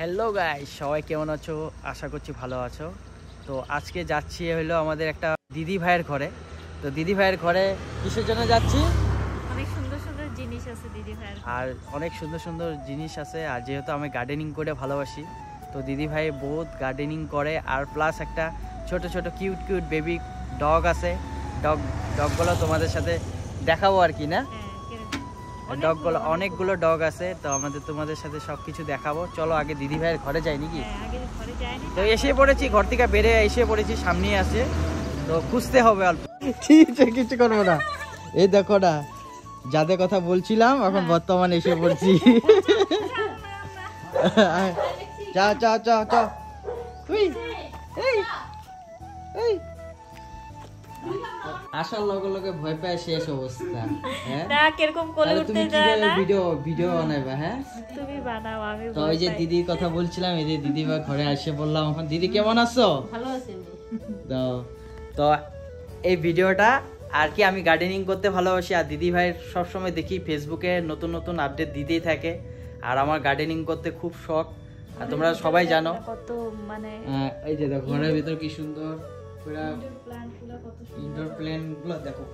Hello guys, সবাই কেমন আছো? আশা করছি ভালো আছো। তো আজকে যাচ্ছি হলো আমাদের একটা দিদি ভাইয়ের ঘরে। তো দিদি ভাইয়ের ঘরে কিসের জন্য যাচ্ছি? অনেক সুন্দর সুন্দর জিনিস আছে দিদি ভাইয়ের, আর অনেক সুন্দর সুন্দর জিনিস আছে। আর যেহেতু আমি গার্ডেনিং করে ভালোবাসি, তো দিদি ভাই বহুত গার্ডেনিং করে। আর প্লাস একটা ছোট ছোট কিউট কিউট বেবি ডগ আছে। ডগগুলো তোমাদের সাথে দেখাবো আর কি, না? ডগগুলো অনেকগুলো ডগ আছে, তো তোমাদের সাথে সবকিছু দেখাবো। চলো আগে দিদি ভাইয়ের ঘরে যাই নাকি? তো এসে পড়েছি, ঘর থেকে বেড়ে এসে পড়েছি, সামনে আছে, তো খুঁজতে হবে অল্প। ঠিক আছে, কিছু করবো না। এই দেখো না, যাদের কথা বলছিলাম এখন বর্তমানে এসে পড়ছি। চা চা চা চা। আসার লগে লগে ভয় পায় শেষ অবস্থা। হ্যাঁ, কিরকম কোলে উঠতে যায় না? ভিডিও বানাইবা? হ্যাঁ, তুমি বানাও, আমি তো ওই যে দিদির কথা বলছিলাম, এই যে দিদি বা ঘরে এসে বললাম। এখন দিদি কেমন আছো? ভালো আছি। তো এই ভিডিওটা আর কি, আমি গার্ডেনিং করতে ভালোবাসি। আর দিদি ভাইয়ের সবসময় দেখি ফেসবুকে নতুন নতুন আপডেট দিতেই থাকে। আর আমার গার্ডেনিং করতে খুব শখ, আর তোমরা সবাই জানো। কত মানে এই যে দেখো ঘরের ভিতর কি সুন্দর ইনডোর প্ল্যান্ট গুলো দেখো,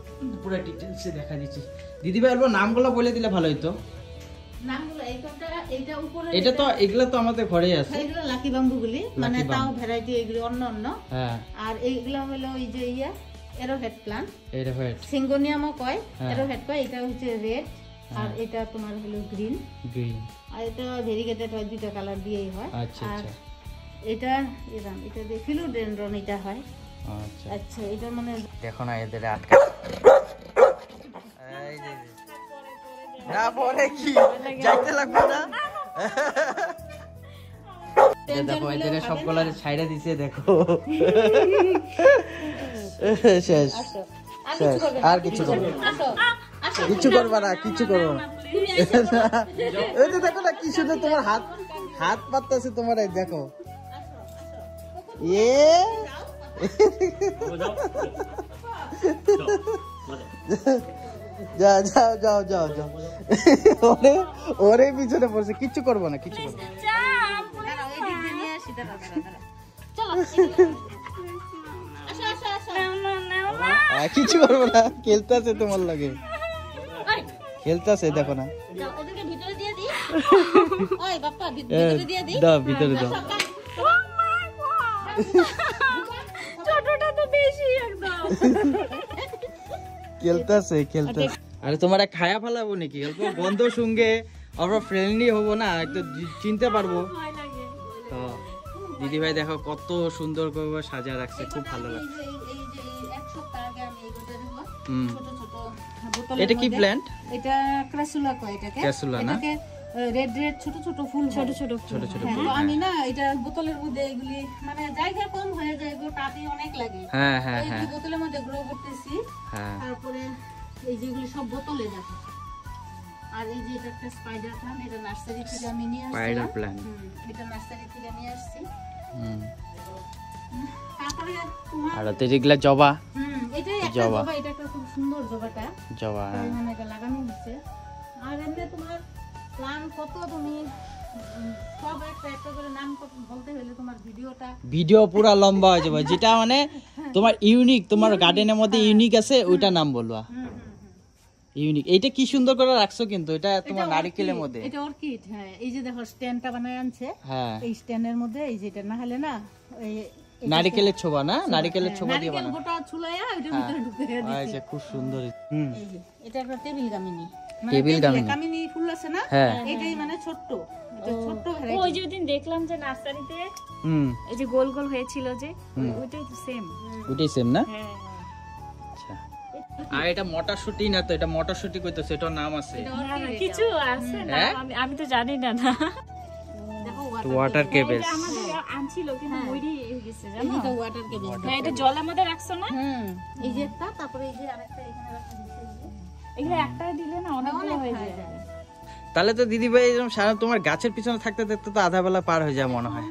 পুরো ডিটেইলসে দেখা দিচ্ছি। দিদি ভাই এর নামগুলো বলে দিলে ভালো হতো। নামগুলো এইটা উপরে, এটা তো এগুলো তো আমাদের ঘরেই আছে। এগুলো লাকি বাম্বু গুলি, মানে তাও ভ্যারাইটি, এগুলো অন্য অন্য। হ্যাঁ, আর এইগুলো হলো ওই যে এরোহেড প্ল্যান্ট, এরোহেড সিঙ্গোনিয়ামও কয়, এরোহেড কয়। এটা হচ্ছে রেড, আর এটা তোমার হলো গ্রিন। আর এটা ভেরিগেটেড হয়, দুইটা কালার দিয়েই হয়। আচ্ছা আচ্ছা। এটা এটা দিয়ে ফিলোডেনড্রন এটা হয়। আচ্ছা আচ্ছা, এটা মানে দেখো না এদের আটকা। এই যে না পরে কি যাইতে লাগবে না। দেখো এদের সবগুলা ছাইড়া দিছে, দেখো। শেষ শেষ, আর কিছু করবে না, কিছু করবা না, কিছু করবো না। এই যে দেখো না কি সুন্দর, তোমার হাত পাততেছে তোমার, দেখো। যাও যাও যাও যাও যাও, ওরে পিছনে পড়ছে, কিচ্ছু করবো না, কিছু করবো না। কিছু করবো না, খেলতেছে তোমার লাগে, খেলতেছে, দেখো না। দাও ভিতরে দাও। খেলতেছে খেলতেছে। আরে তোমার খায়া ফেলাবো নাকি? অল্প বন্ধ সঙ্গে আমরা ফ্রেন্ডলি হবো না, একটু চিনতে পারবো তো। দিদি ভাই দেখো কত সুন্দর করে সাজা রাখছে, খুব ভালো লাগছে। এটা কি প্ল্যান্ট? এটা ক্রাসুলা কয় এটাকে। ক্রাসুলা না? রেড রেড ছোট ছোট ফুল, ছোট ছোট ছোট ছোট ফুল। আমি না এটা বোতলের মধ্যে, এগুলি মানে জায়গা কম হয়ে যায় গো, টাপি অনেক লাগে। হ্যাঁ হ্যাঁ হ্যাঁ, এই বোতলের মধ্যে গ্রো করতেছি। হ্যাঁ, তারপরে এই যেগুলি সব বোতলে দেখো। আর এই যে এটা একটা স্পাইডার প্ল্যান্ট, এটা নার্সারি থেকে আমি নিয়ে আসছি। স্পাইডার প্ল্যান্ট, এটা নার্সারি থেকে নিয়ে আসছি। তারপরে তোমার আর তেজিগলা জবা। এটা একটা জবা, এটা একটা খুব সুন্দর জবাটা, জবা মানে এটা লাগানো হচ্ছে। আর এমনি তোমার প্ল্যান কত, তুমি সব একটা একটা করে নাম বলতে হলে তোমার ভিডিও পুরো লম্বা হয়ে যাবে। যেটা মানে তোমার ইউনিক, তোমার গার্ডেনের মধ্যে ইউনিক আছে, ওইটা নাম বলবা। ইউনিক। এইটা কি সুন্দর করে রাখছো, কিন্তু এটা তোমার নারকেলের মধ্যে। এটা অর্কিড। হ্যাঁ, এই যে দেখো স্ট্যান্ডটা বানায় আনছে। হ্যাঁ, এই স্ট্যান্ডের মধ্যে এই যেটা না হলে না, এই নারকেলের ছোবা না, নারকেলের ছোবা দিয়ে বানানো, গোটা ছুলাইয়া এটার ভিতরে ঢুকে দিয়েছি। আচ্ছা, খুব সুন্দর। এই যে এটা একটা টেবিল গামিনী, টেবিল গামিনী ফুল আছে না, এটাই মানে ছোট, এটা ছোট ভ্যারাইটি। ওই যে দিন দেখলাম যে নার্সারিতে এই যে গোল গোল হয়েছিল, যে ওইটাই তো সেম, ওইটাই সেম না? হ্যাঁ। আচ্ছা, আর এটা মটরশুঁটি না তো? এটা মটরশুঁটি কইতেছে, এটার নাম আছে কিছু আছে না, আমি তো জানি না। না, ওয়াটার কেবেজ আমাদের আনছিল, কিন্তু মইরি গেছে, জানো? এটা ওয়াটার কেবেজ। হ্যাঁ, এটা জলের মধ্যে রাখছো না? এই যে একটা, তারপরে এই যে আরেকটা এখানে রাখা দিয়েছে। এগুলো একটা দিলে না অনেকগুলো হয়ে যায়। তাহলে তো দিদি ভাই এরকম সারা তোমার গাছের পিছনে থাকতে থাকতে তো আধা বেলা পার হয়ে যায় মনে হয়।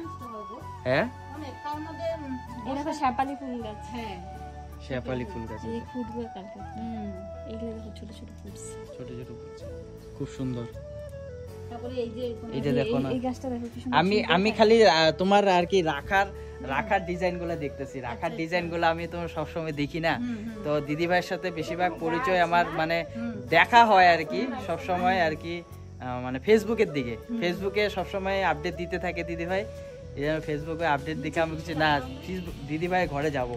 হ্যাঁ, অনেক। তার মধ্যে এটা তো শেপালি ফুল গাছ। হ্যাঁ, শেপালি ফুল গাছ, এই ফুটবে কালকে। এগুলো ছোট ছোট ফুটছে, ছোট ছোট ফুটছে, খুব সুন্দর। তারপরে এই যে এটা দেখো না, এই গাছটা দেখো কি সুন্দর। আমি খালি তোমার আর কি রাখার ডিজাইনগুলো দেখতেছি, রাখার ডিজাইনগুলো আমি তো সবসময় দেখি না, তো দিদি ভাইয়ের সাথে বেশিরভাগ পরিচয় আমার মানে দেখা হয় আর কি সবসময় আর কি, মানে ফেসবুকের দিকে, ফেসবুকে সবসময় আপডেট দিতে থাকে দিদি ভাই, এই জন্য ফেসবুকে আপডেট দেখে আমি কিছু না দিদি ভাইয়ের ঘরে যাব।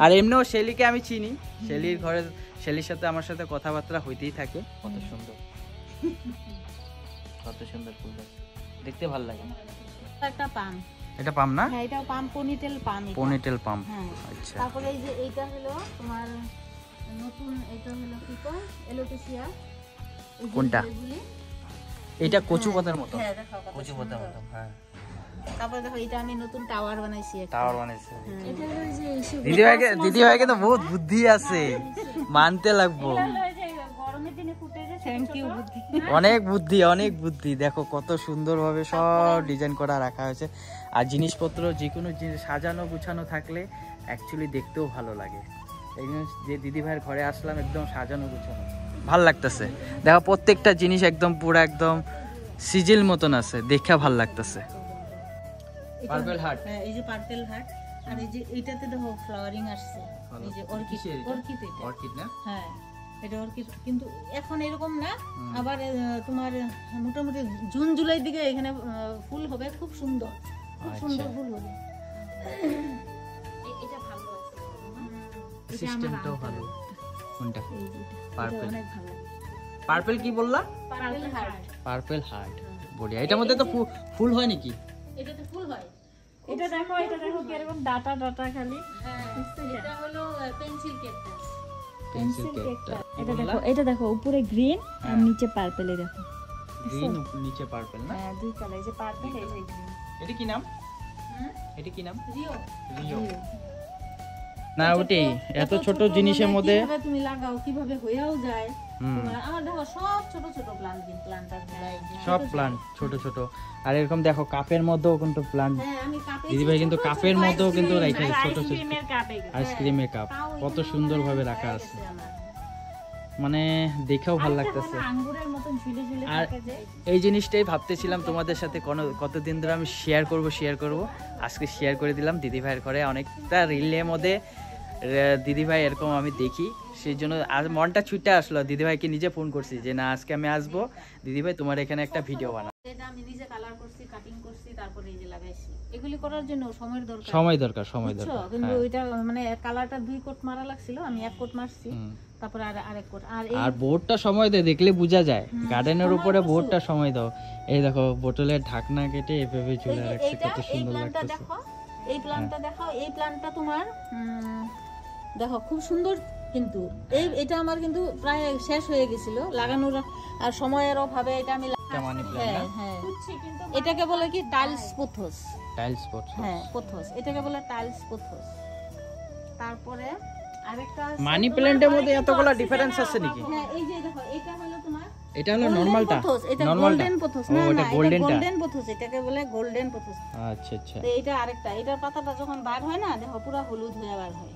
আর এমনিও শেলিকে আমি চিনি, শেলির ঘরে শেলির সাথে আমার সাথে কথাবার্তা হইতেই থাকে। কত সুন্দর, কত সুন্দর ফুল গাছ, দেখতে ভালো লাগে। একটা পাম, এটা পাম না? হ্যাঁ এটা পাম, পনিটেল পাম। পনিটেল পাম, হ্যাঁ। আচ্ছা। তারপরে এই যে এইটা হলো তোমার নতুন, এটা হলো কি কয় এলোকেশিয়া। কোনটা? এটা কচু পাতার মতো। হ্যাঁ দেখো কত কচু পাতার সুন্দর। মতো, হ্যাঁ। তারপরে দেখো এটা আমি নতুন টাওয়ার বানাইছি একটা। টাওয়ার বানাইছে। এটা হলো এই যে এইসব দিদি ভাইকে তো বহুত বুদ্ধি আছে, মানতে লাগবো। হলো এই যে গরমের দিনে ফুটে যে থ্যাংক ইউ বুদ্ধি। অনেক বুদ্ধি, অনেক বুদ্ধি। দেখো কত সুন্দরভাবে সব ডিজাইন করা রাখা হয়েছে। আর জিনিসপত্র যে কোনো জিনিস সাজানো গুছানো থাকলে অ্যাকচুয়ালি দেখতেও ভালো লাগে। এই জন্য যে দিদি ভাইয়ের ঘরে আসলাম একদম সাজানো গুছানো, ভাল লাগতেছে। দেখো প্রত্যেকটা জিনিস একদম পুরো একদম সিজিল মতন আছে, দেখে ভাল লাগতেছে। পার্পল হার্ট, হ্যাঁ এই যে পার্পল হার্ট। আর এই যে এইটাতে দেখো ফ্লাওয়ারিং আসছে, এই যে অর্কিড, অর্কিড এটা। অর্কিড না? হ্যাঁ এটা অর্কিড, কিন্তু এখন এরকম না, আবার তোমার মোটামুটি জুন জুলাই দিকে এখানে ফুল হবে, খুব সুন্দর, খুব সুন্দর ফুল হবে। এটা ভালো আছে, সিস্টেমটাও ভালো। কোনটা? পার্পল। অনেক ভালো। পার্পল কি বললা? Purple heart. পার্পল হার্ট, বড়িয়া। এটার মধ্যে তো ফুল হয় নাকি? এটাতে ফুল হয়। এটা দেখো কিরকম ডাটা ডাটা খালি। হ্যাঁ এটা হলো পেন্সিল ক্যাকটাস। পেন্সিল কেকটা। এটা দেখো উপরে গ্রিন আর নিচে পার্পল, এই দেখো। গ্রিন নিচে পার্পল না? হ্যাঁ দুই কালার, এই যে পার্পল এই যে গ্রিন। এটা কি নাম? এটা কি নাম? রিও। রিও না? ওটাই এত ছোট জিনিসের মধ্যে কিভাবে তুমি লাগাও, কিভাবে হয়েও যায় তোমার। আমার দেখো সব ছোট ছোট প্লান্টার গুলো, সব প্লান্ট ছোট ছোট। আর এরকম দেখো কাপের মধ্যেও কিন্তু প্লান্ট। হ্যাঁ আমি কাপে দিদি ভাই কিন্তু কাপের মধ্যেও কিন্তু রাখা ছোট ছোট আইসক্রিমের কাপ এগুলো। আইসক্রিমের কাপ, কত সুন্দরভাবে রাখা আছে, মানে দেখেও ভালো লাগতেছে। আঙ্গুরের মতন ঝুলে ঝুলে আর থাকে যে। এই জিনিসটাই ভাবতেছিলাম তোমাদের সাথে কতদিন ধরে আমি শেয়ার করব, আজকে শেয়ার করে দিলাম। দিদি ভাইয়ের ঘরে অনেকটা রিলের মধ্যে দিদি ভাই এরকম আমি দেখি, সেই জন্য আজ মনটা ছুটে আসলো। দিদি ভাইকে নিজে ফোন করছি যে না আজকে আমি আসবো, দিদি ভাই তোমার এখানে একটা ভিডিও বানাও। এটা আমি নিজে কালার করছি, কাটিং করছি, তারপরে এই যে লাগাইছি। এগুলি করার জন্য সময়ের দরকার, সময় দরকার। বুঝছো? কিন্তু ওইটা মানে কালারটা 2 কোট মারা লাগছিল, আমি 1 কোট মারছি, তারপরে আরেক কোট। আর বোর্ডটা সময় দেয়, দেখলে বোঝা যায় গার্ডেনের উপরে বোর্ডটা সময় দাও। এই দেখো বোতলের ঢাকনা কেটে এভাবে ঝুলে রাখছে, কত এই সুন্দর প্ল্যান্টটা লাগতেছে। দেখো, এই প্ল্যান্টটা দেখো, এই প্ল্যান্টটা তোমার দেখো খুব সুন্দর, কিন্তু এটা আমার কিন্তু প্রায় শেষ হয়ে গেছিল লাগানোর, আর সময়ের অভাবে এটা আমি মানি প্ল্যান্ট না? হ্যাঁ এটাকে বলে কি টাইলস পোথোস। টাইলস পট, হ্যাঁ পোথোস, এটাকে বলে টাইলস পোথোস। তারপরে আরেকটা আছে মানি প্ল্যান্টের মধ্যে এতগুলো ডিফারেন্স আছে নাকি? হ্যাঁ এই যে দেখো এটা হলো তোমার, এটা হলো নরমালটা, এটা নরমালটা। Golden pothos. ও না এটা না, গোল্ডেনটা। গোল্ডেন পোথোস, এটাকে বলে গোল্ডেন পোথোস। আচ্ছা আচ্ছা। তো এটা আরেকটা, এটার পাতাটা যখন বার হয় না দেখো পুরো হলুদ হয়ে বার হয়,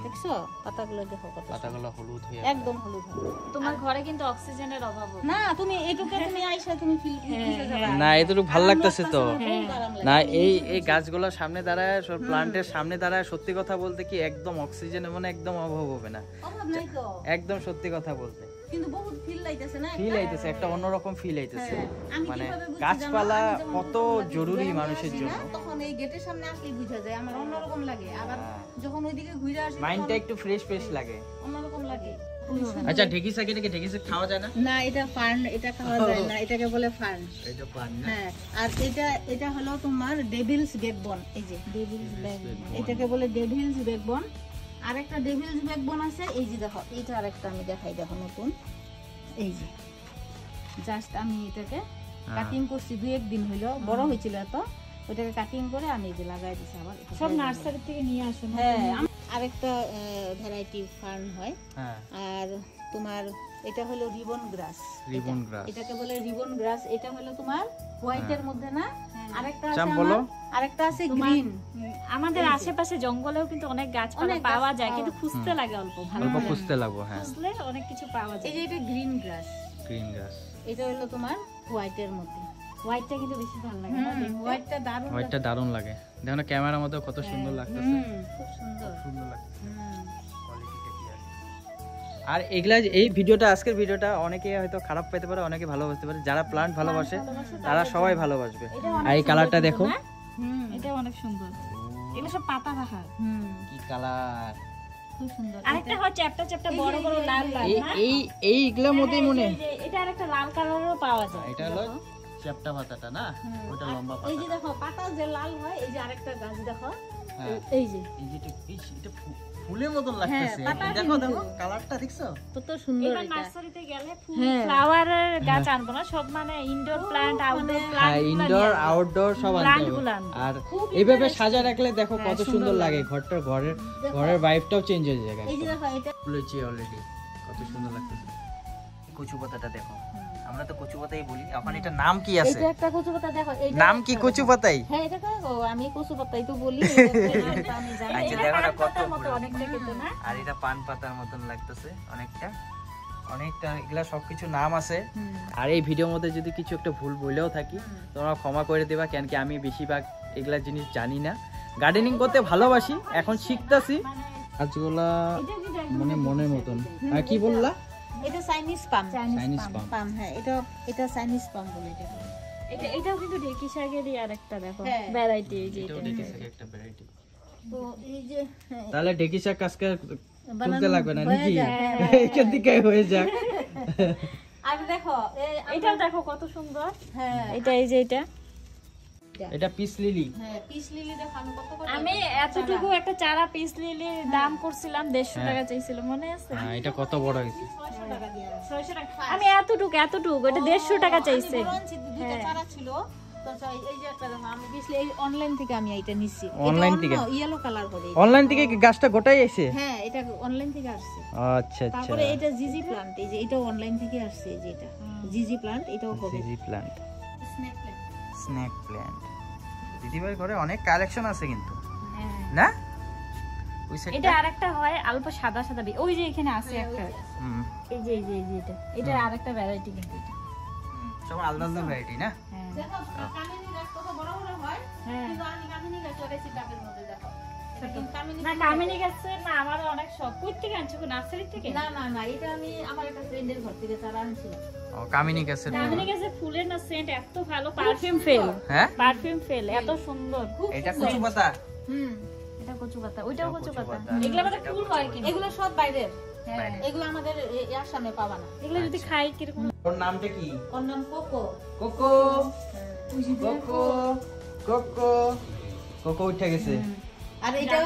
দেখছো পাতাগুলো দেখো কত পাতাগুলো হলুদ হয়ে একদম হলুদ হয়। তোমার ঘরে কিন্তু অক্সিজেনের অভাব হবে না তুমি এটুকু তুমি আইসা তুমি ফিল বুঝে যাবে। না এতটুকু ভালো লাগতেছে তো। খুব আরাম লাগে। না এই গাছগুলোর সামনে দাঁড়ায়, সব প্লান্টের সামনে দাঁড়ায়, সত্যি কথা বলতে কি একদম অক্সিজেনের মানে একদম অভাব হবে না, অভাব নাই তো, একদম সত্যি কথা বলতে। কিন্তু বহুত ফিল লাইতেছে না, ফিল আইতেছে, একটা অন্যরকম ফিল আইতেছে। আমি মানে কিভাবে বুঝছি গাছপালা জানো? আমি যখন কত ছোটবেলায় জরুরি ঘুরে মানুষের আসি জন্য। না, তখন এই গেটের সামনে আসলেই বুঝা যায় আমার অন্যরকম লাগে, আবার যখন ওইদিকে ঘুরে আসি মাইন্ডটা একটু ফ্রেশ ফ্রেশ লাগে। অন্যরকম লাগে। আচ্ছা ঢেকিস আগে ঢেকিস খাওয়া যায় না? না এটা ফার্ন, এটা খাওয়া যায় না, এটাকে বলে ফার্ন। এটা পান না? হ্যাঁ আর এটা হলো তোমার ডেভিলস ব্যাকবোন, এই যে ডেভিলস ব্যাকবোন, এটাকে বলে ডেভিলস ব্যাকবোন। আরেকটা ডেভিলস ব্যাকবোন আছে, এই যে দেখো এইটা আরেকটা আমি দেখাই, দেখো নতুন, এই যে জাস্ট আমি এটাকে কাটিং করছি 2-1 দিন হইলো, বড় হয়েছিল এত, ওটাকে কাটিং করে আমি এই যে লাগাই দিছি আবার। সব নার্সারি থেকে নিয়ে আসো না? হ্যাঁ আরেকটা ভ্যারাইটি ফার্ন হয়। হ্যাঁ আর তোমার এটা হলো রিবন গ্রাস, রিবন গ্রাস, এটাকে বলে রিবন গ্রাস। এটা হলো তোমার হোয়াইটের মধ্যে না, আরেকটা আছে চাম আমার, বলো। আরেকটা আছে গ্রিন। আমাদের আশেপাশে জঙ্গলেও কিন্তু অনেক গাছপালা পাওয়া যায়, কিন্তু খুঁজতে লাগে অল্প, ভালো অল্প খুঁজতে লাগবো। হ্যাঁ খুঁজলে অনেক কিছু পাওয়া এই যায়। যে এটা গ্রিন গ্রাস, গ্রিন গ্রাস। এটা হলো তোমার হোয়াইটের মধ্যে। হোয়াইটটা কিন্তু বেশি ভালো লাগে না দেখতে? হোয়াইটটা দারুণ হোয়াইটটা দারুণ লাগে, দেখো না ক্যামেরার মধ্যে কত সুন্দর লাগতেছে, খুব সুন্দর। সুন্দর লাগতেছে। হুম। কোয়ালিটিটা কি আছে। আর এগুলা এই ভিডিওটা, আজকের ভিডিওটা অনেকে হয়তো খারাপ পেতে পারে, অনেকে ভালোবাসতে পারে। যারা প্লান্ট ভালোবাসে তারা সবাই ভালোবাসবে। আর এই কালারটা দেখো, এটা অনেক সুন্দর। এগুলো সব পাতা রাখা। কি কালার, খুব সুন্দর। আরেকটা হয় চ্যাপ্টা চ্যাপ্টা বড় বড় লাল লাল না? এইগুলার মধ্যেই মনে এই যে এটা আরেকটা লাল কালারেরও পাওয়া যায়। এটা হলো চ্যাপ্টা পাতাটা না, ওটা লম্বা এই যে পাতা। দেখো পাতা যে লাল হয়, এই যে আরেকটা গাছ দেখো, হ্যাঁ এই যে এই যে এটা ফুলের মতন লাগতেছে, পাতা দেখো কিন্তু। দেখো কালারটা দেখছো, কত সুন্দর এবার এটা। নার্সারিতে গেলে ফুল হ্যাঁ। ফ্লাওয়ারের গাছ আনবো না, সব মানে ইনডোর প্ল্যান্ট, আউটডোর প্ল্যান্ট। হ্যাঁ ইনডোর আউটডোর সব আনতে Plant হবে। গুলো আনবো। আর এইভাবে সাজা রাখলে দেখো কত সুন্দর লাগে, ঘরের ভাইবটাও চেঞ্জ হয়ে যায়। এই যে দেখো এটা ফুলেছে অলরেডি, কত সুন্দর লাগতেছে। কচু পাতাটা দেখো, আমরা তো কচু পাতাই বলি, এখন এটা নাম কি আছে, এটা একটা কচু পাতা দেখো, এটা নাম কি কচু পাতাই? হ্যাঁ এটা দেখো, আমি কচু পাতাই তো বলি, এটা আমি জানি। আচ্ছা এটা দেখো না পান কত পাতার মতো ফুল। অনেকটা কিন্তু না? আর এটা পান পাতার মতন লাগতেছে অনেকটা, অনেকটা এগুলা সবকিছু নাম আছে। আর এই ভিডিওর মধ্যে যদি কিছু একটা ভুল বলেও থাকি তোমরা ক্ষমা করে দেবা, কেন কি আমি বেশিরভাগ এগুলা জিনিস জানি না। গার্ডেনিং করতে ভালোবাসি, এখন শিখতাছি। গাছগুলা মানে মনের মতন। আর কি বললা? এটা চাইনিজ পাম। চাইনিজ পাম। পাম, হ্যাঁ এটা চাইনিজ পাম বলে এটাকে। এটাও কিন্তু ঢেকি শাকেরই আরেকটা দেখো হ্যাঁ। ভ্যারাইটি। এই যে এটাও এটা ঢেঁকি শাকের একটা ভ্যারাইটি। তো এই যে হ্যাঁ, তাহলে ঢেঁকি শাক আজকে বানানো তুলতে লাগবে না হয়ে নাকি? যায়, এখান থেকে হয়ে যাক। আর দেখো এটাও দেখো কত সুন্দর। হ্যাঁ এটা এই যে এটা এটা পিস লিলি। হ্যাঁ পিস লিলি দেখো আমি কত করে আমি এতটুকু একটা চারা পিস লিলির দাম করছিলাম 150 টাকা চাইছিল, মনে আছে? হ্যাঁ এটা কত বড় হয়েছে। 600 টাকা দিয়ে আনছি। 600 টাকা। আমি এতটুকু এটা 150 টাকা চাইছে। আমি বড় আনছি, দুইটা চারা ছিল তো এই যে একটা দেখো, আমি পিস এই অনলাইন থেকে আমি এটা নিছি। অনলাইন থেকে? ইয়েলো কালার করে। অনলাইন থেকে কি গাছটা গোটাই আইছে? হ্যাঁ এটা অনলাইন থেকে আসছে। আচ্ছা আচ্ছা। তারপরে এটা জিজি প্লান্ট, এই যে এটাও অনলাইন থেকে আসছে, এই যে এটা জিজি প্লান্ট, এটাও হবে জিজি plant, snake plant. Snake plant. দিদিভাই ঘরে অনেক কালেকশন আছে কিন্তু, হ্যাঁ। না? ওই সাইডটা? এটা আরেকটা হয় অল্প সাদা সাদা ওই যে এখানে আছে একটা। হুম, এই যে এটা আরেকটা ভ্যারাইটি কিন্তু এটা। সব আলাদা আলাদা ভ্যারাইটি না? হ্যাঁ। দেখো কামিনী গাছ কত বড় বড় হয়, হ্যাঁ। কিন্তু আমি কামিনী গাছ লাগাইছি টাবের মধ্যে দেখো। এটা কিন্তু কামিনী না কামিনী গাছে না, আমার অনেক শখ। কই থেকে আনছো, নার্সারি থেকে? না না না, এটা আমি আমার একটা ফ্রেন্ডের ঘর থেকে চারা আনছিলাম। ও কামিনী গাছের ফুল। কামিনী গাছে ফুলের না সেন্ট এত ভালো, পারফিউম ফেল। হ্যাঁ পারফিউম ফেল, এত সুন্দর। এটা কচু পাতা। এটা কচু পাতা, ওইটাও এটাও কচু কচু পাতা। পাতা। এগুলো আমাদের ফুল হয় কিন্তু। এগুলো সব বাইরের, বাইরের। এগুলো আমাদের এর সামনে পাবা না। এগুলো যদি খাই কিরকম? ওর নামটা কি? ওর নাম cocoa. Cocoa cocoa cocoa cocoa উঠে গেছে। আর এটা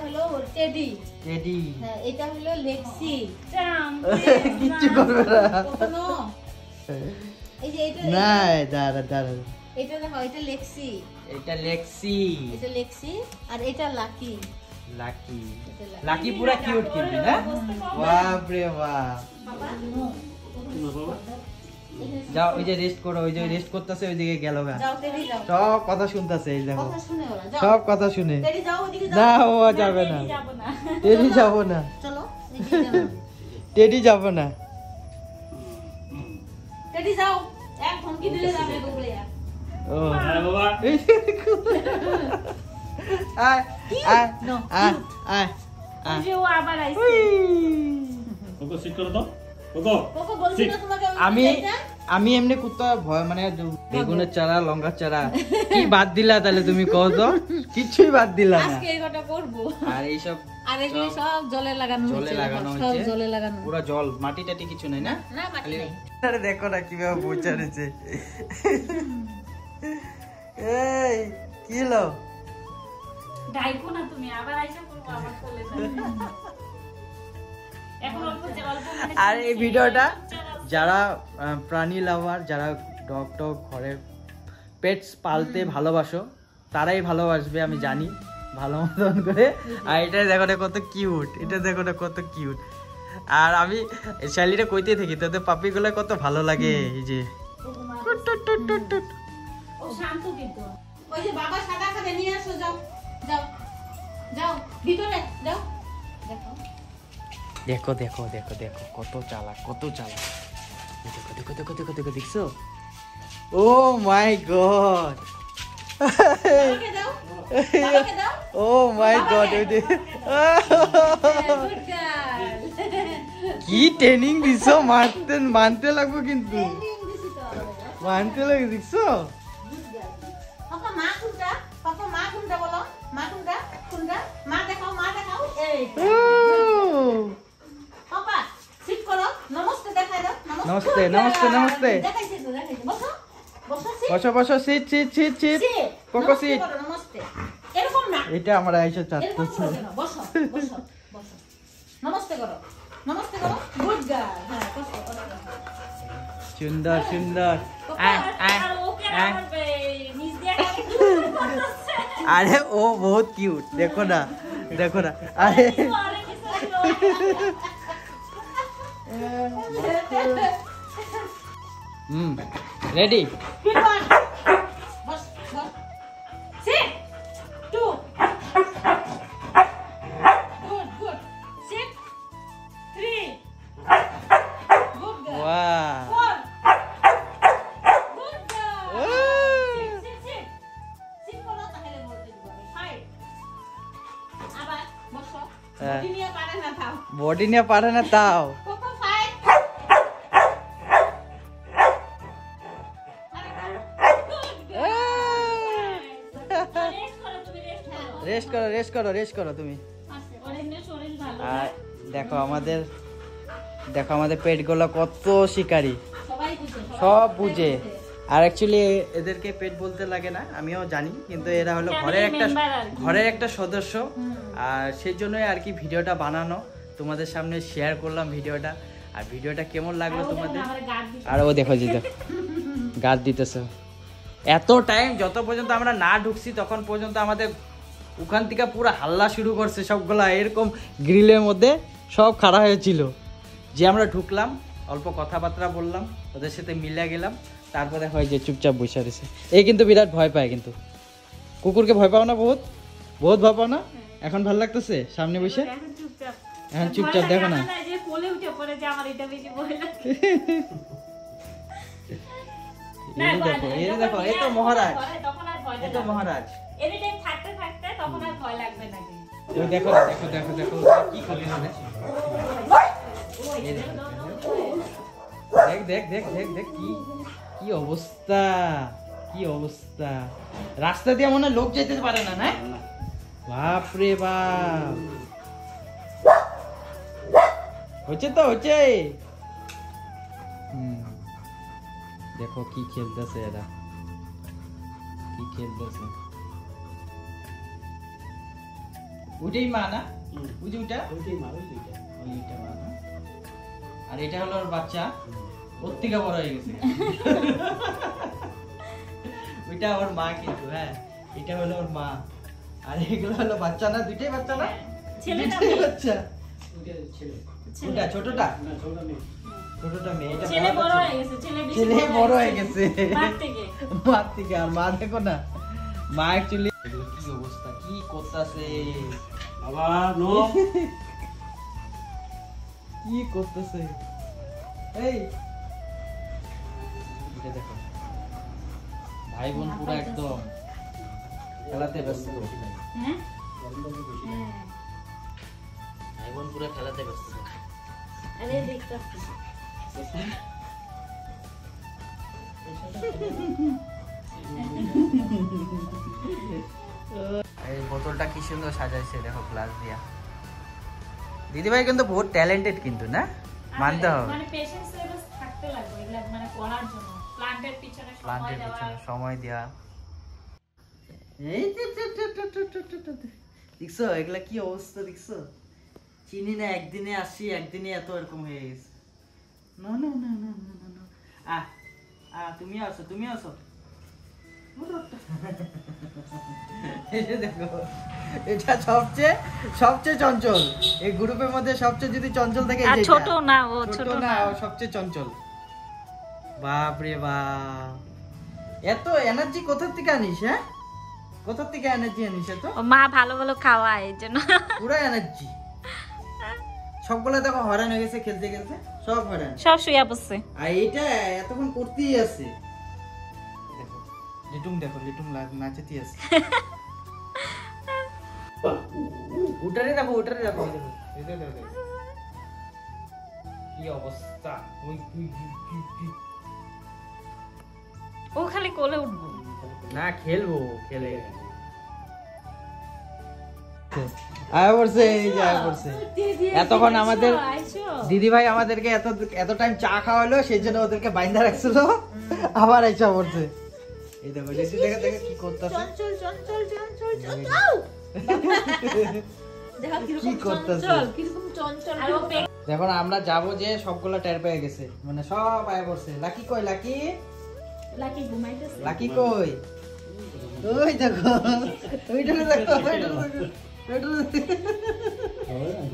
হলো টেডি। টেডি। হ্যাঁ এটা হলো লেক্সি। জাম। কিচ্ছু করবে না। কখনো এই যে এটা না দাঁড়া দাঁড়া। এটা দেখো, এটা লেক্সি, এটা লেক্সি। এটা লেক্সি, আর এটা লাকি। লাকি। এটা লাকি। লাকি পুরা কিউট কিন্তু না? বাপ রে বাপ। যাও ওই যে রেস্ট করো, ওই যে রেস্ট করতেছে ওইদিকে গেল গা। যাও টেডি যাও, সব কথা শুনতেছে, এই দেখো কথা শুনে ওরা যাও। সব কথা শুনে। টেডি যাও ওইদিকে না যাও, ও যাবে না, যাবো না। টেডি যাব না, চলো এইদিকে যাও। টেডি যাব না। টেডি যাও, এক ধমকি দিলে যাবে দৌড়ে। ও এই দেখো। আয় আয় No, আয় আয় ওই যে ও আবার আইছে। কোকো সিট করো তো কোকো। কোকো বলছি না তোমাকে আমি আমি এমনি কুত্তা ভয় মানে বেগুনের চারা, লঙ্কার চারা কি বাদ দিলা তাহলে তুমি কও তো? কিছুই বাদ দিলা না। আজকে এইটা করব। আর এইসব আর এগুলো সব জলে লাগানো জলে হচ্ছে, লাগানো সব হচ্ছে। জলে লাগানো। পুরো জল, মাটি টাটি কিছু নেই না? না মাটি নাই। আরে দেখো না কিভাবে বোঝা রয়েছে। এই কি হলো? ডাইকো না তুমি, আবার আইসা করবো, আবার চলে যাবে। এখন অল্প মানে আর এই ভিডিওটা যারা প্রাণী লাভার, যারা ডগ টগ ঘরে পেটস পালতে ভালোবাসো তারাই ভালোবাসবে, আমি জানি ভালো মতন করে। আর এটা দেখো না কত কিউট, এটা দেখো না কত কিউট। আর আমি শ্যালিটা কইতে থাকি তোদের পাপিগুলো কত ভালো লাগে। এই যে ও শান্ত কিন্তু। ওই যে বাবা সাদা খাবে নিয়ে আসো, যাও যাও যাও ভিতরে যাও। দেখো দেখো দেখো দেখো দেখো কত চালাক, কত চালাক। দেখো দেখো দেখো দেখো দেখো দেখছো ও মাই গড, বাবাকে দাও, বাবাকে দাও। ও মাই গড, Good girl. কি ট্রেনিং দিছো, মানতে লাগবে কিন্তু, Training দিছি তো আমাদের। মানতে লাগে দেখছো। পাপা মা কোনটা? পাপা মা কোনটা বলো? মা কোনটা? কোনটা? মা দেখাও, মা দেখাও। এই তো। পাপা সিট করো, নমস্তে দেখাই দাও। নমস্তে, নমস্তে, নমস্তে। দেখাইছি তো, দেখাইছি। বসো, বসো সিট। বসো বসো, sit sit sit sit, sit. Coco নমস্তে সিট। করো, নমস্তে। এরকম না, এটা আমরা আইসা এরকম চাচ্ছি। করো কেন? বসো, বসো, বসো। নমস্তে করো, নমস্তে করো। Good girl. হ্যাঁ, বসো, বসো। সুন্দর সুন্দর। আরে ও বহুত কিউট, দেখো না, দেখো না। আরে ready. Good one. Bus, bus. Sit. Two. Good, good. Sit. Three. Good girl. Wow, Four. Good girl. Sit, sit, sit. Sit করো তাহলে বলতে দিব আমি। Five. আবার বসো। হ্যাঁ। বডি নিয়ে পারে না থাও। বডি নিয়ে পারে না তাও। Cocoa five. রেস্ট করো, রেস্ট করো, রেস্ট করো তুমি। আর দেখো আমাদের পেটগুলো কত শিকারী, সব বুঝে। আর অ্যাকচুয়ালি এদেরকে পেট বলতে লাগে না, আমিও জানি, কিন্তু এরা হলো ঘরের একটা সদস্য। আর সেই জন্যই আর কি ভিডিওটা বানানো, তোমাদের সামনে শেয়ার করলাম ভিডিওটা। আর ভিডিওটা কেমন লাগলো তোমাদের? আর ও দেখো যে গাছ দিতেছে এত টাইম, যত পর্যন্ত আমরা না ঢুকছি তখন পর্যন্ত আমাদের ওখান থেকে পুরো হাল্লা শুরু করছে সবগুলা, এরকম গ্রিলের মধ্যে সব খাড়া হয়েছিল। যে আমরা ঢুকলাম, অল্প কথাবার্তা বললাম, ওদের সাথে মিলে গেলাম, তারপরে হয় যে চুপচাপ বসে রয়েছে। এই কিন্তু বিরাট ভয় পায়, কিন্তু কুকুরকে ভয় পাও না? বহুত বহুত ভয় পাও না? এখন ভালো লাগতেছে সামনে বসে? এখন চুপচাপ দেখো না। এই দেখো, এই দেখো, এই তো মহারাজ, এই তো মহারাজ। ওই দেখো, দেখো, দেখো, দেখো কি করতেছে। এই দেখো, দেখ দেখ দেখ দেখ দেখ, কি কি অবস্থা, কি অবস্থা। রাস্তা দিয়ে মনে হয় লোক যেতে পারে না, না? বাপ রে বাপ, হচ্ছে তো হচ্ছে। দেখো কি খেলতেছে এরা, কি খেলতেছে। ওইটাই মা না? ওই যে ওইটা, ওইটা মা না? আর এটা হলো ওর বাচ্চা, ওর থেকে বড় হয়ে গেছে। ওইটা ওর মা কিন্তু, হ্যাঁ এটা হলো ওর মা। আর এগুলো হলো বাচ্চা না? দুইটাই বাচ্চা না? দুইটাই বাচ্চা। ওটা ছোটটা? ছোটটা মেয়ে, এটা ছেলে বড় হয়ে গেছে, ছেলে বড় হয়ে গেছে মার থেকে। আর মা দেখো না, মা অ্যাকচুয়ালি কি অবস্থা, কি করতেছে বাবা, নো কি করতেছে। এই এটা দেখো, ভাই বোন পুরো একদম খেলাতে ব্যস্ত। ভাই বোন পুরো খেলাতে ব্যস্ত। এই বোতলটা কি সুন্দর সাজাইছে দেখো, গ্লাস দিয়া। দিদিভাই কিন্তু বহুত ট্যালেন্টেড কিন্তু, না? মানতে হবে, মানে পেশেন্স লেভেল থাকতে লাগবে এগুলা মানে করার জন্য, প্ল্যান্টের পিছনে সময় দেওয়া। এই দেখছো এগুলা কি অবস্থা, দেখছো? চিনি না, একদিনে আসি, একদিনে এত এরকম হয়ে গেছে। না না না না না না, তুমি আসো, তুমি আসো। দেখো, এটা সবচেয়ে চঞ্চল এই গ্রুপের মধ্যে, সবচেয়ে যদি চঞ্চল থাকে ছোট না, ও ছোট না, ও সবচেয়ে চঞ্চল। বাপ রে বাপ, এত এনার্জি কোথা থেকে আনিস? হ্যাঁ, কোথা থেকে এনার্জি আনিস? এত মা ভালো ভালো খাওয়ায় এই জন্য পুরো এনার্জি। সবগুলো দেখো হরান হয়ে গেছে, খেলতে খেলতে সব হরান, সব শুয়ে বসছে। আর এইটা এতক্ষণ করতেই আছে। লিটুম দেখো লিটুম নাচেতি আছে উটারে দেখো কি অবস্থা ও খালি কোলে উঠবো না খেলবো খেলে আয়া পড়ছে এই যে আয়া পড়ছে এতক্ষণ আমাদের দিদি ভাই আমাদেরকে এত টাইম চা খাওয়ালো সেই জন্য ওদেরকে বাইন্দা রাখছিল আবার আইসা পড়ছে এই দেখো দেখে কি করতেছে কি করতেছে দেখো আমরা যাবো যে সবগুলো টের পেয়ে গেছে মানে সব আয়া পড়ছে লাকি কই লাকি ঘুমাইতেছে লাকি কই ওই দেখো ওইটা দেখো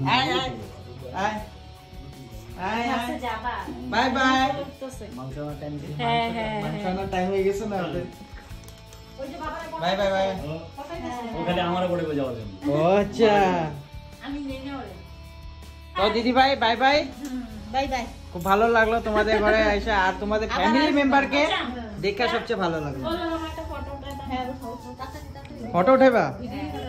আয় আয় আয় আয় আয় যাবা বাই বাই হ্যাঁ মাংসানোর টাইম হয়ে গেছে না ওদের বাই বাই বাই ওখানে আমার উপরে যাওয়ার জন্য ও আচ্ছা আমি নেই না ওরে তো দিদি ভাই বাই বাই বাই বাই খুব ভালো লাগলো তোমাদের ঘরে আইসা আর তোমাদের ফ্যামিলি মেম্বারকে দেখে সবচেয়ে ভালো লাগলো বলো আমার একটা ফটো উঠাই দাও হ্যাঁ ফটো উঠাইবা ভিডিও